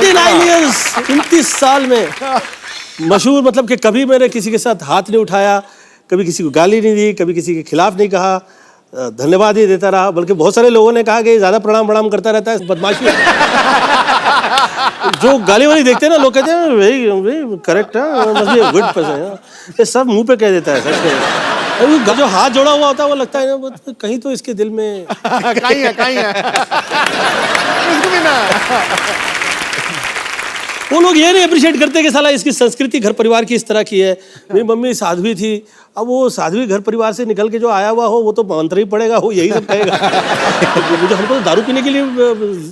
49 years, 29 साल में मशहूर, मतलब कि कभी मैंने किसी के साथ हाथ नहीं उठाया, कभी किसी को गाली नहीं दी, कभी किसी के खिलाफ नहीं कहा, धन्यवाद ही देता रहा। बल्कि बहुत सारे लोगों ने कहा कि ज़्यादा प्रणाम प्रणाम करता रहता है, बदमाशी। जो गाली वाली देखते हैं ना, लोग कहते हैं वेरी करेक्ट है, गुड पर्सन, ये सब मुंह पे कह देता है। सच में जो हाथ जोड़ा हुआ होता है वो लगता है ना कहीं तो इसके दिल में कहीं है वो लोग ये नहीं अप्रिशिएट करते कि साला इसकी संस्कृति घर परिवार की इस तरह की है। मेरी मम्मी साध्वी थी, अब वो साध्वी घर परिवार से निकल के जो आया हुआ हो वो तो मंत्र ही पड़ेगा, वो यही सब कहेगा। मुझे हमको तो दारू पीने के लिए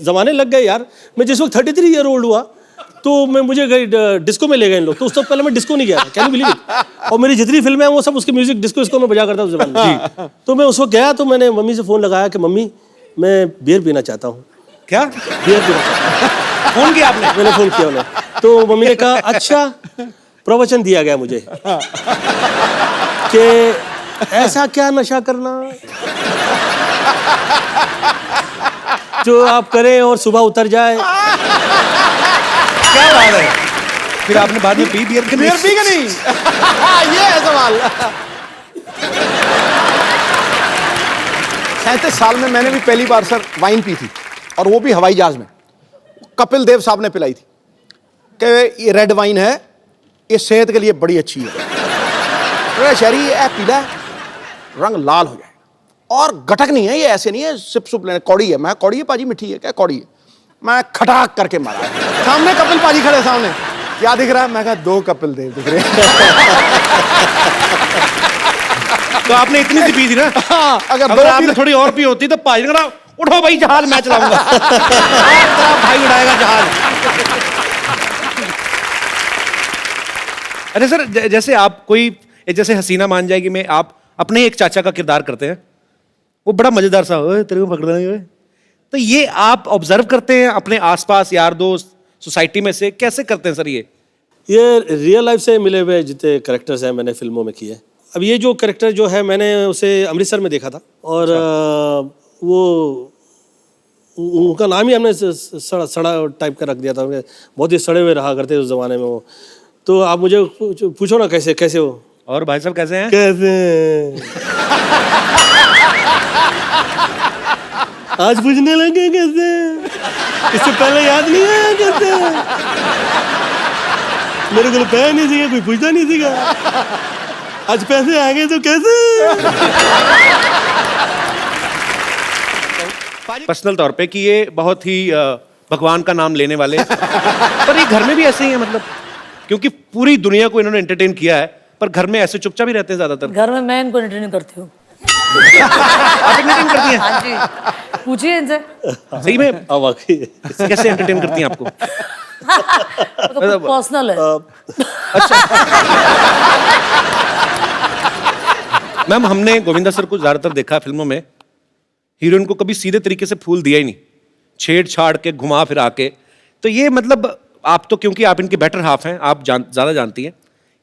जमाने लग गए यार। मैं जिस वक्त 33 ईयर ओल्ड हुआ तो मुझे डिस्को में ले गए इन लोग, तो उस तक पहले मैं डिस्को नहीं गया, कैन यू बिलीव इट। और मेरी जितनी फिल्में हैं वो सब उसकी म्यूजिक डिस्को में बजा करता उस जमाने में। तो मैं उस वक्त गया तो मैंने मम्मी से फोन लगाया कि मम्मी मैं बियर पीना चाहता हूँ। क्या बियर पीना चाहता हूँ। फोन किया आपने? मैंने फोन किया उन्हें, तो मम्मी ने कहा अच्छा, प्रवचन दिया गया मुझे कि ऐसा क्या नशा करना जो आप करें और सुबह उतर जाए। क्या बात है। फिर आपने बाद में पी बियर? बियर पी कि नहीं? ये है सवाल। 37 साल में मैंने भी पहली बार सर वाइन पी थी, और वो भी हवाई जहाज में। कपिल देव साहब ने पिलाई थी कि ये रेड वाइन है, ये सेहत के लिए बड़ी अच्छी है। शहरी ये पीला है, रंग लाल हो जाए, और गटक नहीं है, ये ऐसे नहीं है सिप सुप लेने, कौड़ी है। मैं कौड़ी है पाजी, मिठी है क्या? कौड़ी है। मैं खटाक करके मारा। सामने कपिल पाजी खड़े, सामने क्या दिख रहा है? मैं कहा 2 कपिल देव दिख रहे हैं। तो आपने इतनी सी पी थी ना? अगर आपने थोड़ी और पी होती तो पाजी ने कहा उठो भाई जहाज मैं चलाऊंगा। भाई उड़ाएगा जहाज। अरे सर, जैसे आप कोई जैसे हसीना मान जाएगी में आप अपने एक चाचा का किरदार करते हैं, वो बड़ा मजेदार सा, ओए तेरे को पकड़ लेंगे। तो ये आप ऑब्जर्व करते हैं अपने आसपास यार दोस्त सोसाइटी में से, कैसे करते हैं सर? ये रियल लाइफ से मिले हुए जितने करेक्टर्स हैं मैंने फिल्मों में किए। अब ये जो करेक्टर जो है मैंने उसे अमृतसर में देखा था, और वो उनका नाम ही हमने सड़ा टाइप का रख दिया था। बहुत ही सड़े हुए रहा करते उस जमाने में वो। तो आप मुझे पूछो ना कैसे हो। और भाई साहब कैसे हैं? कैसे आज पूछने लगे कैसे? इससे पहले याद नहीं आया कैसे? मेरे को पैसे नहीं सीखा, कोई पूछता नहीं सीखा। आज पैसे आ गए तो कैसे? पर्सनल तौर पे कि ये बहुत ही भगवान का नाम लेने वाले, पर ये घर में भी ऐसे ही है, मतलब क्योंकि पूरी दुनिया को इन्होंने एंटरटेन किया है, पर घर में ऐसे चुपचाप ही रहते हैं ज्यादातर। घर में मैं इनको एंटरटेन करती हूँ। आप एंटरटेन करती हैं? हाँ जी, पूछिए इनसे। सही में? कैसे एंटरटेन करती हैं आपको? तो पर्सनल है। अच्छा। मैम, हमने गोविंदा सर को ज्यादातर देखा है फिल्मों में, हीरोइन को कभी सीधे तरीके से फूल दिया ही नहीं, छेड़छाड़ के घुमा फिरा के। तो ये मतलब आप तो, क्योंकि आप इनके बेटर हाफ हैं, आप ज्यादा जानती हैं,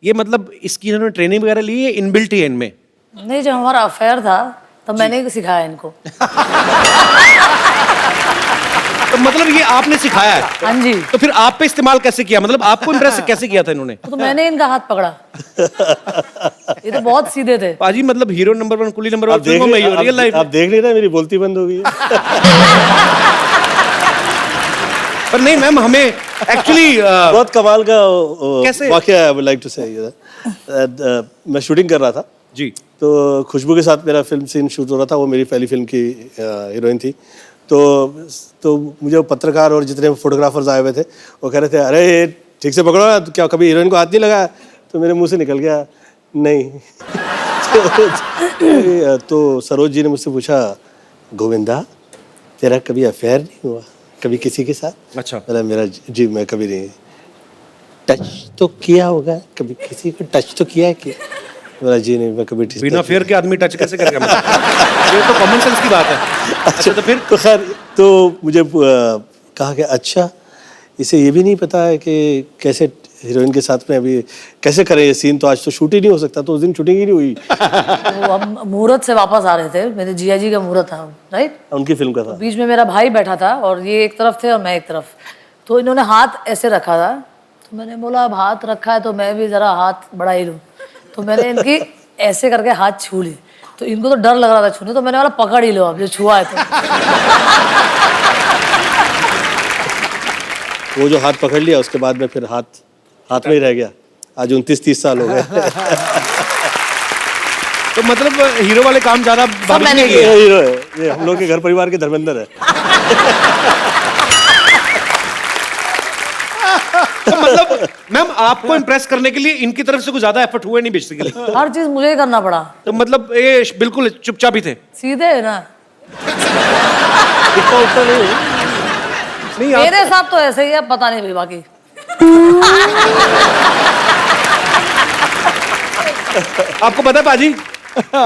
ये मतलब इसकी इन्होंने ट्रेनिंग वगैरह ली है, इनबिल्ट ही है इनमें? नहीं, जब हमारा अफेयर था तब मैंने सिखाया इनको। तो मतलब ये आपने सिखाया है? हाँ जी। तो फिर आप पे इस्तेमाल कैसे किया, मतलब आपको इम्प्रेस कैसे किया था इन्होंने? तो मैंने इनका हाथ पकड़ा। ये तो बहुत सीधे थे पाजी, मतलब हीरो नंबर 1, कुली नंबर 1 फिल्मों में, रियल लाइफ आप देख नहीं रहे, मेरी बोलती बंद हो गई है। पर नहीं मैम, हमें एक्चुअली बहुत कमाल का कैसे वाकया है। आई वुड लाइक टू से, मैं शूटिंग कर रहा था जी, तो खुशबू के साथ मेरा फिल्म सीन शूट हो रहा था। वो मेरी पहली फिल्म की हीरोइन थी। तो मुझे पत्रकार और जितने फोटोग्राफर्स आए हुए थे वो कह रहे थे, अरे ठीक से पकड़ो ना, क्या कभी हीरोइन को हाथ नहीं लगाया? तो मेरे मुंह से निकल गया नहीं। तो सरोज जी ने मुझसे पूछा, गोविंदा तेरा कभी अफेयर नहीं हुआ कभी किसी के साथ? अच्छा। मेरा जी मैं कभी नहीं। टच तो किया होगा कभी, किसी को टच तो किया है कि? मेरा जी नहीं, मैं कभी बिना फेयर के आदमी टच कैसे करेगा? ये तो कॉमन सेंस की बात है। अच्छा, तो फिर तो खैर, तो मुझे कहा कि अच्छा इसे ये भी नहीं पता है कि कैसे हीरोइन के साथ में अभी कैसे करें ये सीन, तो आज तो शूट ही नहीं हो सकता। तो उस दिन शूटिंग ही नहीं हुई। तो हम मुहूर्त से वापस आ रहे थे, मेरे जिया जी का मुहूर्त था, राइट? उनकी फिल्म का था। बीच में मेरा भाई बैठा था और ये एक तरफ थे और मैं एक तरफ। तो इन्होंने हाथ ऐसे रखा था, तो मैंने बोला अब हाथ रखा है तो मैं भी जरा हाथ बढ़ा ही लूँ। तो मैंने इनकी ऐसे करके हाथ छू ली, तो इनको तो डर लग रहा था छूने, तो मैंने बोला पकड़ ही लो अब जो छुआ है तो। वो जो हाथ पकड़ लिया उसके बाद में फिर हाथ में ही रह गया। आज 29-30 साल हो गए। तो मतलब हीरो वाले काम ज्यादा भाभी मैंने ने किए। किए। ये हीरो है, ये हम लोग के घर परिवार के धर्मेंद्र है। तो मतलब मैम आपको इम्प्रेस करने के लिए इनकी तरफ से कुछ ज्यादा एफर्ट हुए नहीं बेसिकली। हर चीज मुझे ही करना पड़ा। तो मतलब ये बिल्कुल चुपचाप ही थे। सीधे है ना, इतना उतना नहीं है। नहीं आप मेरे साथ तो ऐसे ही है, पता नहीं भाई बाकी। आपको पता है पाजी,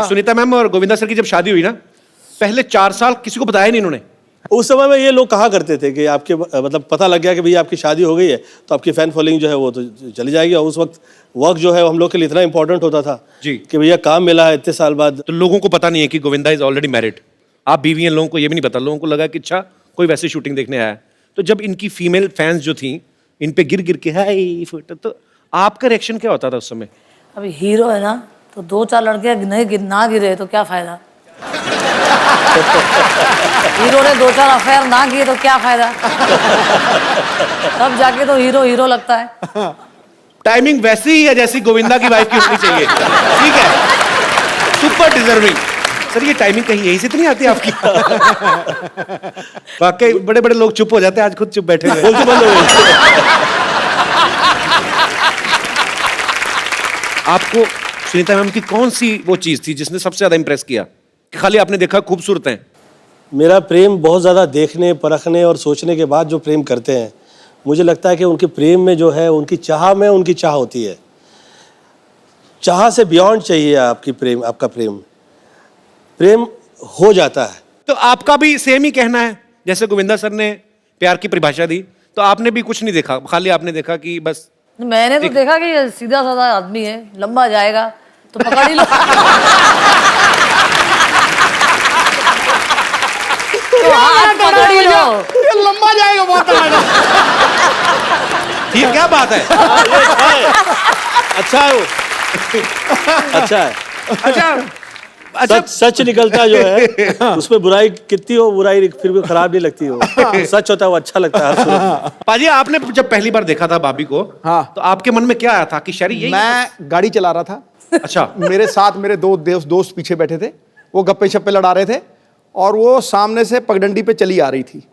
सुनीता मैम और गोविंदा सर की जब शादी हुई ना, पहले 4 साल किसी को बताया नहीं इन्होंने। उस समय में ये लोग कहा करते थे कि आपके मतलब पता लग गया कि भैया आपकी शादी हो गई है तो आपकी फैन फॉलोइंग जो है वो तो चली जाएगी। और उस वक्त वर्क जो है वो हम लोग के लिए इतना इंपॉर्टेंट होता था जी। कि भैया काम मिला है इतने साल बाद। तो लोगों को पता नहीं है कि गोविंदा इज ऑलरेडी मैरिड। आप बीवी हैं, लोगों को ये भी नहीं पता। लोगों को लगा कि अच्छा कोई वैसी शूटिंग देखने आया है। तो जब इनकी फीमेल फैंस जो थी इन पे गिर गिर के हाय फोटो, तो आपका रिएक्शन क्या होता था उस समय? अभी हीरो है ना, तो 2-4 लड़के ना गिरे तो क्या फायदा। हीरो ने 2-4 अफेयर ना किए तो क्या फायदा। तब जाके तो हीरो लगता है। टाइमिंग वैसी ही है जैसी गोविंदा की वाइफ की होनी चाहिए। ठीक है, सुपर डिजर्विंग। सर ये टाइमिंग कहीं यहीं से तो नहीं आती आपकी? वाकई बड़े बड़े लोग चुप हो जाते हैं, आज खुद चुप बैठे हुए हैं। बंद हो गई। आपको सुनीता मैम की कौन सी वो चीज थी जिसने सबसे ज्यादा इंप्रेस किया कि खाली आपने देखा खूबसूरत हैं? मेरा प्रेम बहुत ज़्यादा देखने परखने और सोचने के बाद जो प्रेम करते हैं, मुझे लगता है कि उनके प्रेम में जो है उनकी चाह में उनकी चाह होती है। चाह से बियॉन्ड चाहिए आपका प्रेम हो जाता है। तो आपका भी सेम ही कहना है जैसे गोविंदा सर ने प्यार की परिभाषा दी, तो आपने भी कुछ नहीं देखा, खाली आपने देखा कि बस मैंने तो देखा कि सीधा साधा आदमी है, लंबा जाएगा तो पकड़ ही लो। तो हाथ पकड़ ही लो। ये लंबा जाएगा बहुत तगड़ा। ये क्या बात है? अच्छा है वो। अच्छा है। अच्छा सच निकलता जो है उसमें बुराई कितनी हो, बुराई फिर भी खराब नहीं लगती हो। सच होता है वो अच्छा लगता है हर सूरत में। पाजी आपने जब पहली बार देखा था भाभी को, हाँ। तो आपके मन में क्या आया था कि शायरी यही? मैं गाड़ी चला रहा था। अच्छा। मेरे साथ मेरे दो दोस्त पीछे बैठे थे, वो गप्पे शप्पे लड़ा रहे थे और वो सामने से पगडंडी पे चली आ रही थी।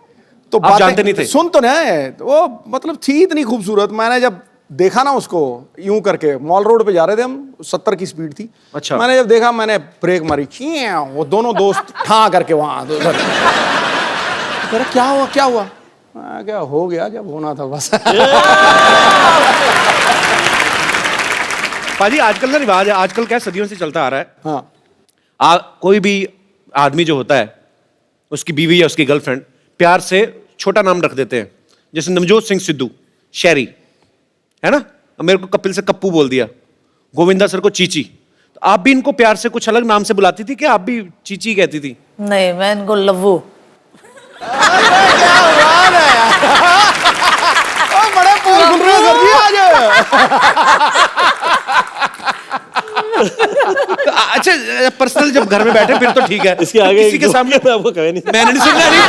तो आप जानते नहीं थे? सुन तो नहीं, वो मतलब थी इतनी खूबसूरत। मैंने जब देखा ना उसको यूं करके, मॉल रोड पे जा रहे थे हम, 70 की स्पीड थी। अच्छा। मैंने जब देखा मैंने ब्रेक मारी, वो दोनों दोस्त ठां करके वहां उधर। क्या हुआ क्या हुआ? क्या हो गया जब होना था बस। पाजी आजकल ना रिवाज है, आजकल क्या सदियों से चलता आ रहा है, हाँ कोई भी आदमी जो होता है उसकी बीवी या उसकी गर्लफ्रेंड प्यार से छोटा नाम रख देते हैं। जैसे नवजोत सिंह सिद्धू शहरी है ना, मेरे को कपिल से कप्पू बोल दिया, गोविंदा सर को चीची। तो आप भी इनको प्यार से कुछ अलग नाम से बुलाती थी कि आप भी चीची कहती थी? नहीं, मैं इनको लव्वू। क्या बात है यार। बड़े पोल खुल रहे हो सर जी आज। तो अच्छा पर्सनल जब घर में बैठे फिर तो ठीक है, इसके आगे किसी के सामने मैं आपको कहे नहीं। मैंने नहीं सुनना नहीं।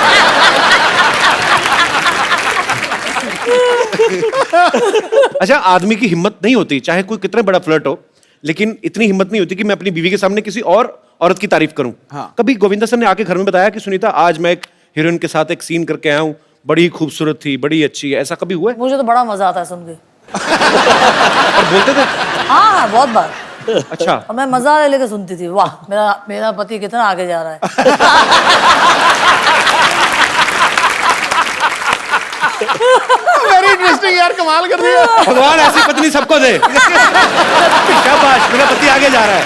अच्छा आदमी की हिम्मत नहीं होती, चाहे कोई कितना बड़ा फ्लर्ट हो, लेकिन इतनी हिम्मत नहीं होती कि मैं अपनी बीवी के सामने किसी और औरत की तारीफ करूं। हाँ। कभी गोविंदा सर ने आके घर में बताया कि सुनीता आज मैं एक हीरोइन के साथ एक सीन करके आया हूं, बड़ी खूबसूरत थी, बड़ी अच्छी है, ऐसा कभी हुआ है? मुझे तो बड़ा मजा आता है सुन के। और बोलते थे? हाँ बहुत बार। अच्छा। और मैं मजा लेके सुनती थी, वाह मेरा पति कितना आगे जा रहा है। वेरी इंटरेस्टिंग यार, कमाल कर दिया। भगवान ऐसी पत्नी सबको दे। शाबाश, मेरा पति आगे जा रहा है।